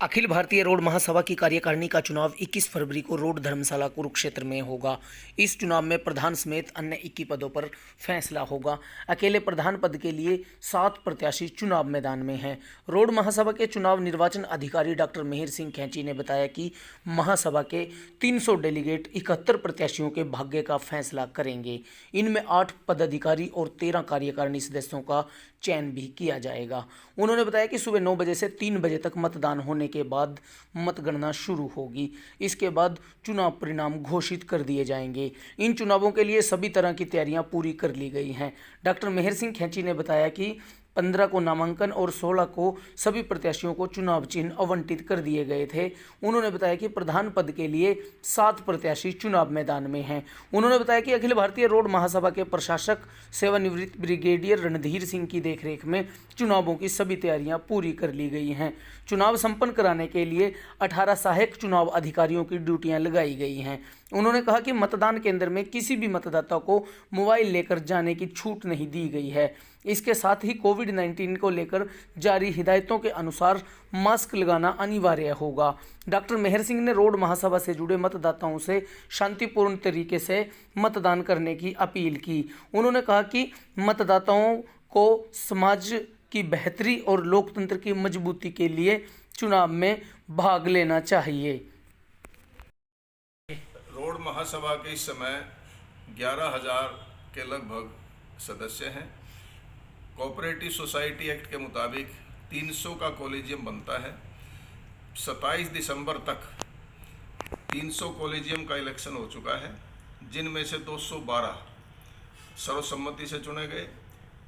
Akhil Bharatiya road महासभा की कार्यकारिणी का चुनाव 21 फरवरी को रोड धर्मशाला कुरुक्षेत्र में होगा। इस चुनाव में प्रधान समेत अन्य 21 पदों पर फैसला होगा। अकेले प्रधान पद के लिए 7 प्रत्याशी चुनाव मैदान में हैं। रोड महासभा के चुनाव निर्वाचन अधिकारी डॉक्टर मिहिर सिंह खैंची ने बताया कि महासभा के 300 डेलीगेट 71 प्रत्याशियों के भाग्य का फैसला करेंगे। इनमें 8 पदाधिकारी और 13 कार्यकारिणी सदस्यों का चयन भी किया जाएगा। उन्होंने बताया कि सुबह 9 बजे से 3 बजे तक मतदान होने के बाद मतगणना शुरू होगी। इसके बाद चुनाव परिणाम घोषित कर दिए जाएंगे। इन चुनावों के लिए सभी तरह की तैयारियां पूरी कर ली गई हैं। डॉक्टर मिहिर सिंह खैंची ने बताया कि 15 को नामांकन और 16 को सभी प्रत्याशियों को चुनाव चिन्ह आवंटित कर दिए गए थे। उन्होंने बताया कि प्रधान पद के लिए 7 प्रत्याशी चुनाव मैदान में हैं। उन्होंने बताया कि अखिल भारतीय रोड महासभा के प्रशासक सेवानिवृत्त ब्रिगेडियर रणधीर सिंह की देखरेख में चुनावों की सभी तैयारियां पूरी कर ली गई हैं। चुनाव संपन्न कराने के लिए 18 सहायक चुनाव अधिकारियों की ड्यूटियां लगाई गई हैं। उन्होंने कहा कि मतदान केंद्र में किसी भी मतदाता को मोबाइल लेकर जाने की छूट नहीं दी गई है। इसके साथ ही कोविड-19 को लेकर जारी हिदायतों के अनुसार मास्क लगाना अनिवार्य होगा। डॉक्टर मिहिर सिंह ने रोड महासभा से जुड़े मतदाताओं से शांतिपूर्ण तरीके से मतदान करने की अपील की। उन्होंने कहा कि मतदाताओं को समाज की बेहतरी और लोकतंत्र की मजबूती के लिए चुनाव में भाग लेना चाहिए। रोड महासभा के इस समय 11,000 के लगभग सदस्य हैं। कोऑपरेटिव सोसाइटी एक्ट के मुताबिक 300 का कॉलेजियम बनता है। 27 दिसंबर तक 300 कॉलेजियम का इलेक्शन हो चुका है, जिनमें से 212 सर्वसम्मति से चुने गए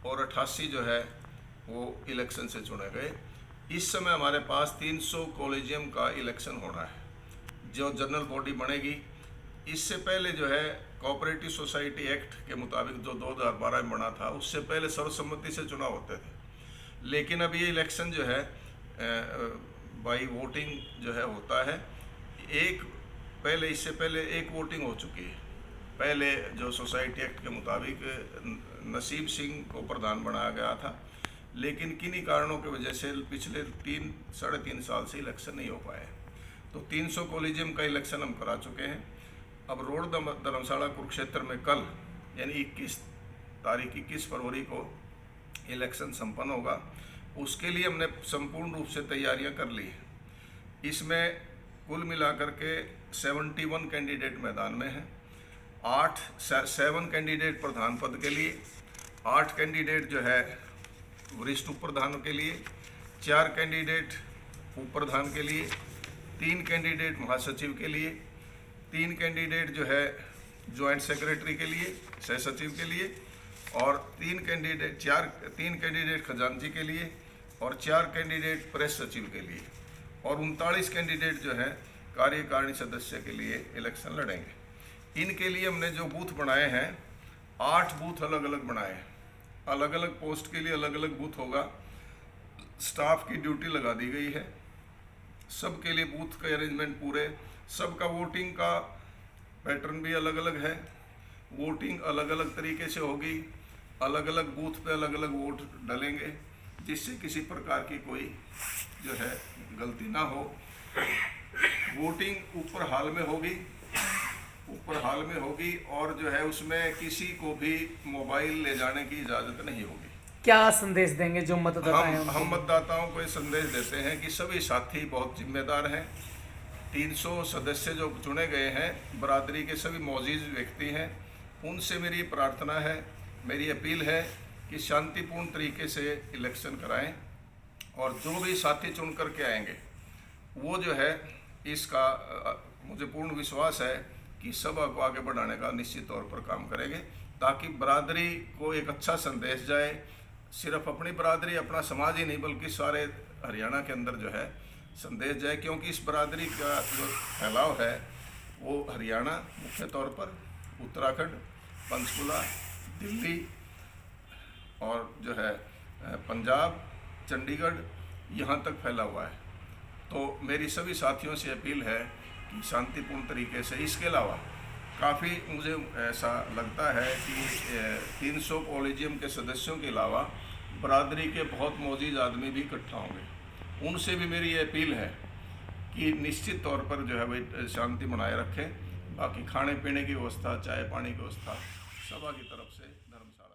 और 88 जो है वो इलेक्शन से चुने गए। इस समय हमारे पास 300 कॉलेजियम का इलेक्शन होना है, जो जनरल बॉडी बनेगी। इससे पहले जो है कोऑपरेटिव सोसाइटी एक्ट के मुताबिक जो 2012 में बना था, उससे पहले सर्वसम्मति से चुनाव होते थे। लेकिन अब ये इलेक्शन जो है बाई वोटिंग जो है होता है। इससे पहले एक वोटिंग हो चुकी है। पहले जो सोसाइटी एक्ट के मुताबिक नसीब सिंह को प्रधान बनाया गया था, लेकिन किन्हीं कारणों की वजह से पिछले 3 साढ़े 3 साल से इलेक्शन नहीं हो पाए। तो 300 कॉलेजियम का इलेक्शन हम करा चुके हैं। अब रोड धर्मशाला कुरुक्षेत्र में कल यानी 21 फरवरी को इलेक्शन संपन्न होगा। उसके लिए हमने संपूर्ण रूप से तैयारियां कर ली हैं। इसमें कुल मिलाकर के 71 कैंडिडेट मैदान में हैं। 7 कैंडिडेट प्रधान पद के लिए, 8 कैंडिडेट जो है वरिष्ठ उप प्रधान के लिए, 4 कैंडिडेट उप प्रधान के लिए, 3 कैंडिडेट महासचिव के लिए, 3 कैंडिडेट जो है ज्वाइंट सेक्रेटरी के लिए, सह सचिव के लिए, और 3 कैंडिडेट खजांची के लिए और 4 कैंडिडेट प्रेस सचिव के लिए, और 39 कैंडिडेट जो है कार्यकारिणी सदस्य के लिए इलेक्शन लड़ेंगे। इनके लिए हमने जो बूथ बनाए हैं, 8 बूथ अलग अलग बनाए हैं। अलग अलग पोस्ट के लिए अलग अलग बूथ होगा। स्टाफ की ड्यूटी लगा दी गई है। सबके लिए बूथ का अरेंजमेंट पूरे, सबका वोटिंग का पैटर्न भी अलग अलग है। वोटिंग अलग अलग तरीके से होगी। अलग अलग बूथ पे अलग अलग वोट डलेंगे, जिससे किसी प्रकार की कोई जो है गलती ना हो। वोटिंग ऊपर हाल में होगी और जो है उसमें किसी को भी मोबाइल ले जाने की इजाज़त नहीं होगी। क्या संदेश देंगे जो मतदाता हैं? हम मतदाताओं को ये संदेश देते हैं कि सभी साथी बहुत जिम्मेदार हैं। 300 सदस्य जो चुने गए हैं, बरादरी के सभी मौजूद व्यक्ति हैं। उनसे मेरी प्रार्थना है, मेरी अपील है कि शांतिपूर्ण तरीके से इलेक्शन कराएं, और जो भी साथी चुन करके आएंगे वो जो है इसका मुझे पूर्ण विश्वास है कि सभा को आगे बढ़ाने का निश्चित तौर पर काम करेंगे, ताकि बरादरी को एक अच्छा संदेश जाए। सिर्फ अपनी बरादरी, अपना समाज ही नहीं, बल्कि सारे हरियाणा के अंदर जो है संदेश जाए, क्योंकि इस बरादरी का जो फैलाव है वो हरियाणा, मुख्य तौर पर उत्तराखंड, पंचकुला, दिल्ली और जो है पंजाब, चंडीगढ़, यहाँ तक फैला हुआ है। तो मेरी सभी साथियों से अपील है कि शांतिपूर्ण तरीके से, इसके अलावा काफ़ी मुझे ऐसा लगता है कि 300 कॉलेजियम के सदस्यों के अलावा बरादरी के बहुत मौजूद आदमी भी इकट्ठा होंगे। उनसे भी मेरी ये अपील है कि निश्चित तौर पर जो है भाई शांति बनाए रखें। बाकी खाने पीने की व्यवस्था, चाय पानी की व्यवस्था सभा की तरफ से धर्मशाला